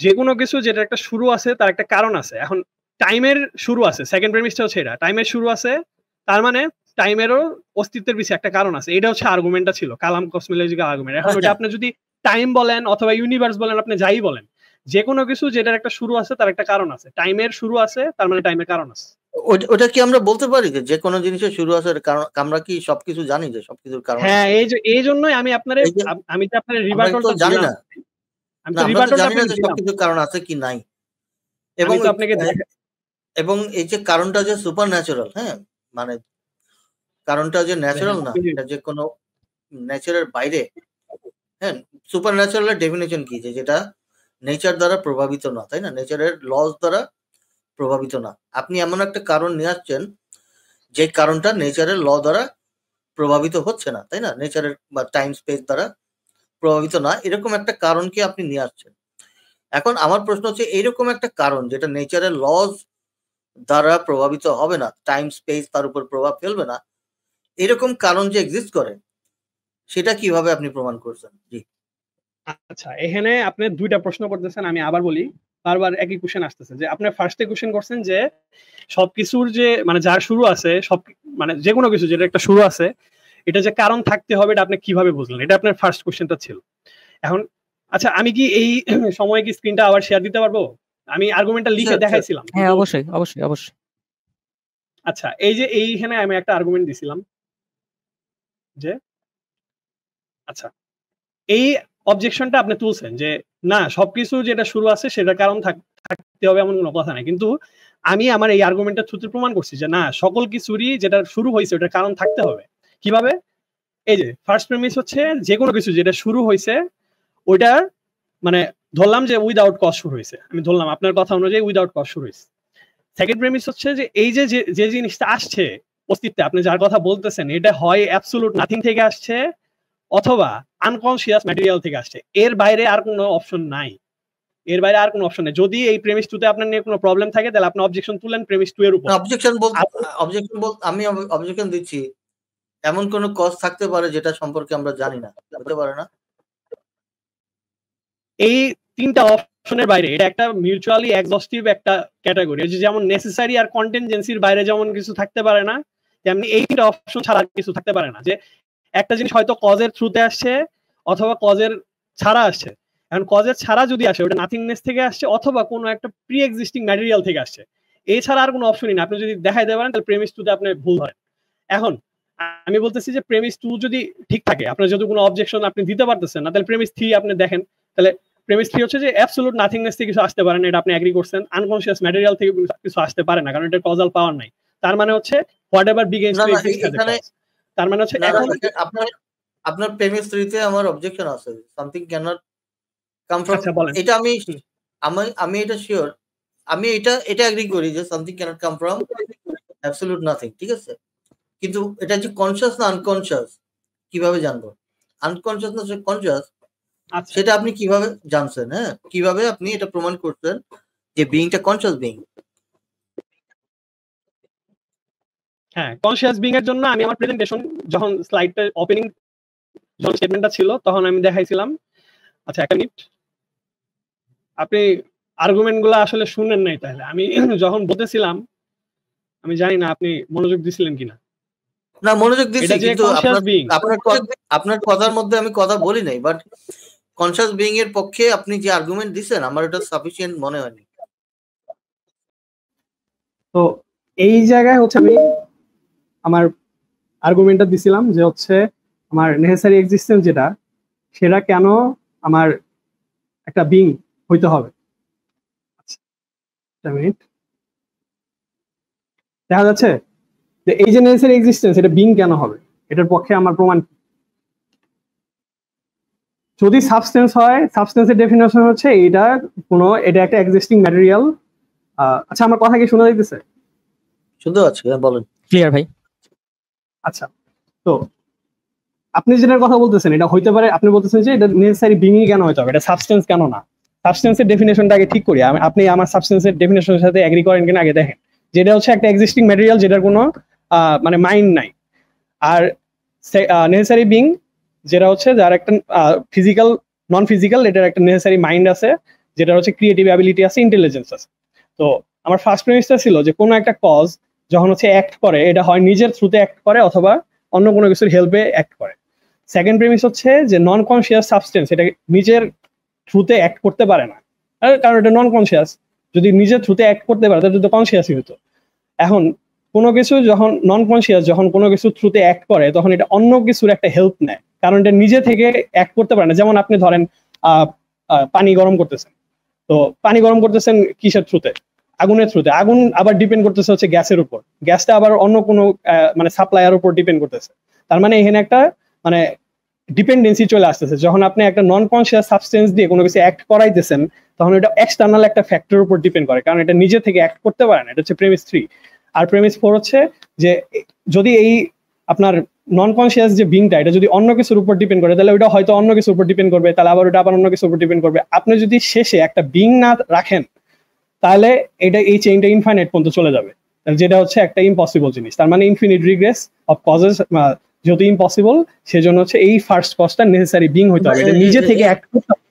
যে কোনো কিছু যেটা একটা শুরু আছে তার একটা কারণ আছে। এখন টাইমের শুরু আছে, সেকেন্ড প্রেমিসটা হচ্ছে এটা, টাইমের শুরু আছে, তার মানে টাইমেরও অস্তিত্বের পিছনে একটা কারণ আছে। এটা হচ্ছে আর্গুমেন্টটা ছিল, কালাম কসমোলজিক্যাল আর্গুমেন্ট। এখন ওটা আপনি যদি টাইম বলেন অথবা ইউনিভার্স বলেন, আপনি যাই বলেন, যে কোনো কিছু যেটার একটা শুরু আছে তার একটা কারণ আছে। টাইমের শুরু আছে, তার মানে টাইমের কারণ আছে। ওটা কি আমরা বলতে পারি যে কোনো জিনিসের শুরু আছে কারণ? আমরা কি সবকিছু জানি যে সবকিছুর কারণ? হ্যাঁ, এই জন্যই আমি আপনার রিভার্টালটা জানি না, আমি তো রিভার্টালটা জানি না যে সবকিছুর কারণ আছে কি নাই। এবং এবং এই যে কারণটা যে সুপার ন্যাচারাল, হ্যাঁ, মানে কারণটা যে ন্যাচারাল না, এটা যে কোনো নেচারের বাইরে। হ্যাঁ, সুপার ন্যাচারালের ডেফিনেশন কি? যে যেটা নেচার দ্বারা প্রভাবিত না, তাই না? নেচারের লস দ্বারা প্রভাবিত না। আপনি এমন একটা কারণ নিয়ে আসছেন যে কারণটা নেচারের ল দ্বারা প্রভাবিত হচ্ছে না, তাই না? নেচারের বা টাইম স্পেস দ্বারা প্রভাবিত না, এরকম একটা কারণকে আপনি নিয়ে আসছেন। এখন আমার প্রশ্ন হচ্ছে, এইরকম একটা কারণ যেটা নেচারের লস দ্বারা প্রভাবিত হবে না, টাইম স্পেস তার উপর প্রভাব ফেলবে না, এরকম কারণ যে এক্সিস্ট করে, সেটা কিভাবে আপনি প্রমাণ করছেন? জি। আচ্ছা, এখানে আপনি দুইটা প্রশ্ন করতেছেন, আমি আবার বলি, বারবার একই কোশ্চেন আসতেছে। যে আপনি ফার্স্টে কোশ্চেন করছেন যে সবকিছুর যে মানে যার শুরু আছে, সব মানে যে কোনো কিছু যেটা একটা শুরু আছে, এটা যে কারণ থাকতে হবে, এটা আপনি কিভাবে বুঝলেন? এটা আপনার ফার্স্ট কোশ্চেনটা ছিল। এখন আচ্ছা, আমি কি এই সময় কি স্ক্রিনটা আবার শেয়ার দিতে পারবো? আমি আর্গুমেন্টটা লিখে দেখাইছিলাম। হ্যাঁ, অবশ্যই অবশ্যই অবশ্যই। আচ্ছা, এই যে এইখানে আমি একটা আর্গুমেন্ট দিছিলাম যে, আচ্ছা, এই অবজেকশনটা আপনি তুলছেন যে না, সবকিছু যেটা শুরু আছে সেটা কারণ থাকতে হবে এমন কোনো কথা নাই, কিন্তু আমি আমার এই আর্গুমেন্টটা থ্রুতে প্রমাণ করছি যে না, সকল কিছুরই যেটা শুরু হয়েছে ওটার কারণ থাকতে হবে। কিভাবে? এই যে ফার্স্ট প্রেমিস হচ্ছে যে কোনো কিছু যেটা শুরু হয়েছে ওইটা মানে ধরলাম যে উইদাউট কজ শুরু হয়েছে, আমি ধরলাম আপনার কথা অনুযায়ী উইদাউট কজ শুরু হয়েছে। সেকেন্ড প্রেমিস হচ্ছে যে এই যে জিনিসটা আসছে অস্তিত্বে, আপনি যার কথা বলতেছেন, এটা হয় অ্যাবসোলুট নাথিং থেকে আসছে অথবা আনকনসিয়াস ম্যাটেরিয়াল থেকে আসছে। এর বাইরে আর কোনো অপশন নাই, এর বাইরে আর কোনো অপশন নেই। যদি এই প্রেমিস 2 তে আপনার নিয়ে কোনো প্রবলেম থাকে, তাহলে আপনি অবজেকশন তুলেন প্রেমিস 2 এর উপর। আমি অবজেকশন দিচ্ছি, এমন কোন কজ থাকতে পারে যেটা সম্পর্কে আমরা জানি না, হতে পারে না? এই তিনটা অপশনের বাইরে এটা একটা মিউচুয়ালি এক্সহস্টিভ একটা ক্যাটাগরি। যেমন নেসেসারি আর কন্টিনজেন্সির বাইরে যেমন কিছু থাকতে পারে না, তেমনি এই তিনটা অপশন ছাড়া কিছু থাকতে পারে না। যে একটা জিনিস হয়তো কজের থ্রুতে আসছে অথবা কজের ছাড়া আসছে। এখন কজের ছাড়া যদি আসে, ওটা নাথিংনেস থেকে আসছে অথবা কোনো একটা প্রি এক্সিস্টিং ম্যাটেরিয়াল থেকে আসছে। এছাড়া আর কোনো অপশনই না। আপনি যদি দেখাইতে পারেন তাহলে প্রেমিস 2 তে আপনি ভুল ধরেন। এখন আমি বলতেছি যে প্রেমিস 2 যদি ঠিক থাকে, আপনার যদি কোনো অবজেকশন আপনি দিতে পারতেছেন না, তাহলে প্রেমিস 3 আপনি দেখেন। তাহলে প্রেমিস 3 হচ্ছে যে অ্যাবসোলুট নাথিংনেস থেকে কিছু আসতে পারে না, এটা আপনি এগ্রি করছেন। আনকনসিয়াস ম্যাটেরিয়াল থেকে কিছু আসতে পারে না, কারণ এটা কজাল পাওয়ার নাই। তার মানে হচ্ছে whatever begins to exist has a cause. তার মানে হচ্ছে এখন আপনার প্রেমিস 3 তে আমার অবজেকশন আছে, something can not come from. এটা আমি এটা শিওর, আমি এটা এগ্রি করি যে something can not come from absolute nothing, ঠিক আছে? কিন্তু এটা যে কনসিয়াস না আনকনসিয়াস কিভাবে জানবো? আনকনসিয়াস না কনসিয়াস, সেটা আপনি কিভাবে জানছেন? হ্যাঁ, কিভাবে আপনি এটা প্রমাণ করছেন যে বিইংটা কনসিয়াস বিইং? হ্যাঁ, কনসিয়াস বিইং এর জন্য আমি আমার প্রেজেন্টেশন যখন স্লাইডটা ওপেনিং যখন স্টেটমেন্টটা ছিল তখন আমি দেখাইছিলাম। আচ্ছা, একটা মিনিট, আপনি আর্গুমেন্টগুলো আসলে শুনেন নাই। তাহলে আমি যখন বলতেছিলাম, আমি জানি না আপনি মনোযোগ দিছিলেন কিনা। না, মনোযোগ দিছি, কিন্তু আপনার কথার মধ্যে আমি কথা বলি নাই, বাট কনসিয়াস বিইং এর পক্ষে আপনি যে আর্গুমেন্ট দিছেন আমার এটা সাফিসিয়েন্ট মনে হয়নি। তো এই জায়গায় হচ্ছে আমি আমার আর্গুমেন্টটা দিছিলাম যে হচ্ছে আমার নেসেসারি এক্সিস্টেন্স যেটা, সেটা কেন আমার একটা বিং হইতে হবে। একটা মিনিট, দেখা যাচ্ছে যে এই যে নেসেসারি এক্সিস্টেন্স, এটা বিং কেন হবে, এটার পক্ষে আমার প্রমাণ। যদি সাবস্টেন্স হয়, সাবস্টেন্সের ডেফিনেশন হচ্ছে এটা একটা এক্সিস্টিং ম্যাটেরিয়াল। আচ্ছা, আমার কথা কি শোনা যাইতেছে? শুনতে পাচ্ছি, বলেন। ক্লিয়ার ভাই। আচ্ছা, তো আপনি যেটার কথা বলতেছেন এটা হইতে পারে, আপনি বলতেছেন যে এটা নেসেসারি বিংই কেন হইতে হবে, এটা সাবস্টেন্স কেন না। সাবস্টেন্সের ডেফিনেশনটা আগে ঠিক করি। আপনি আমার সাবস্টেন্সের ডেফিনেশনের সাথে এগ্রি করেন কিনা আগে দেখেন। যেটা হচ্ছে একটা এক্সিস্টিং ম্যাটেরিয়াল যেটার কোনো মানে মাইন্ড নাই। আর নেসেসারি বিং যেটা হচ্ছে যার একটা ফিজিক্যাল নন ফিজিক্যাল, এটার একটা নেসেসারি মাইন্ড আছে, যেটা হচ্ছে ক্রিয়েটিভ অ্যাবিলিটি আছে, ইন্টেলিজেন্স আছে। তো আমার ফার্স্ট প্রেমিসটা ছিল যে কোনো একটা কজ যখন হচ্ছে অ্যাক্ট করে, এটা হয় নিজের থ্রুতে অ্যাক্ট করে অথবা অন্য কোনো কিছুর হেল্পে অ্যাক্ট করে। সেকেন্ড প্রেমিস হচ্ছে যে নন কনসিয়াস সাবস্টেন্স এটা নিজের থ্রুতে অ্যাক্ট করতে পারে না, কারণ এটা নন কনসিয়াস। যদি নিজের থ্রুতে অ্যাক্ট করতে পারে তাহলে তো কনসিয়াসই হতো। এখন কোনো কিছু যখন নন কনসিয়াস, যখন কোনো কিছু থ্রুতে অ্যাক্ট করে তখন এটা অন্য কিছুর একটা হেল্প নেয়, কারণ এটা নিজে থেকে অ্যাক্ট করতে পারে না। যেমন আপনি ধরেন পানি গরম করতেছেন, তো পানি গরম করতেছেন কিসের থ্রুতে? আগুনের থ্রুতে। আগুন আবার ডিপেন্ড করতেছে হচ্ছে গ্যাসের উপর, গ্যাসটা আবার অন্য কোনো মানে সাপ্লাইয়ের উপর ডিপেন্ড করতেছে। তার মানে এখানে একটা মানে ডিপেন্ডেন্সি চলে আসতেছে। যখন আপনি একটা নন কনসিয়াস সাবস্টেন্স দিয়ে কোনো কিছু অ্যাক্ট করাইতেছেন তখন এটা এক্সটার্নাল একটা ফ্যাক্টরের উপর ডিপেন্ড করে, কারণ এটা নিজে থেকে অ্যাক্ট করতে পারে না। এটা হচ্ছে প্রেমিস 3। আর প্রেমিস 4 হচ্ছে যে যদি এই আপনার নন কনসিয়াস যে বিংটা এটা যদি অন্য কিছুর উপর ডিপেন্ড করে তাহলে ওটা হয়তো অন্য কিছুর উপর ডিপেন্ড করবে, তাহলে আবার ওটা আবার অন্য কিছুর উপর ডিপেন্ড করবে। আপনি যদি শেষে একটা বিং না রাখেন তাহলে এটা এই চেইনটা ইনফাইনাইট পর্যন্ত চলে যাবে, যেটা হচ্ছে একটা ইম্পসিবল জিনিস। তার মানে ইনফিনিট রিগ্রেস অফ কজেস যেহেতু ইম্পসিবল, সেজন্য হচ্ছে এই ফার্স্ট কজটা নেসেসারি বিং হইতে হবে, এটা নিজে থেকে অ্যাক্ট করতে হবে।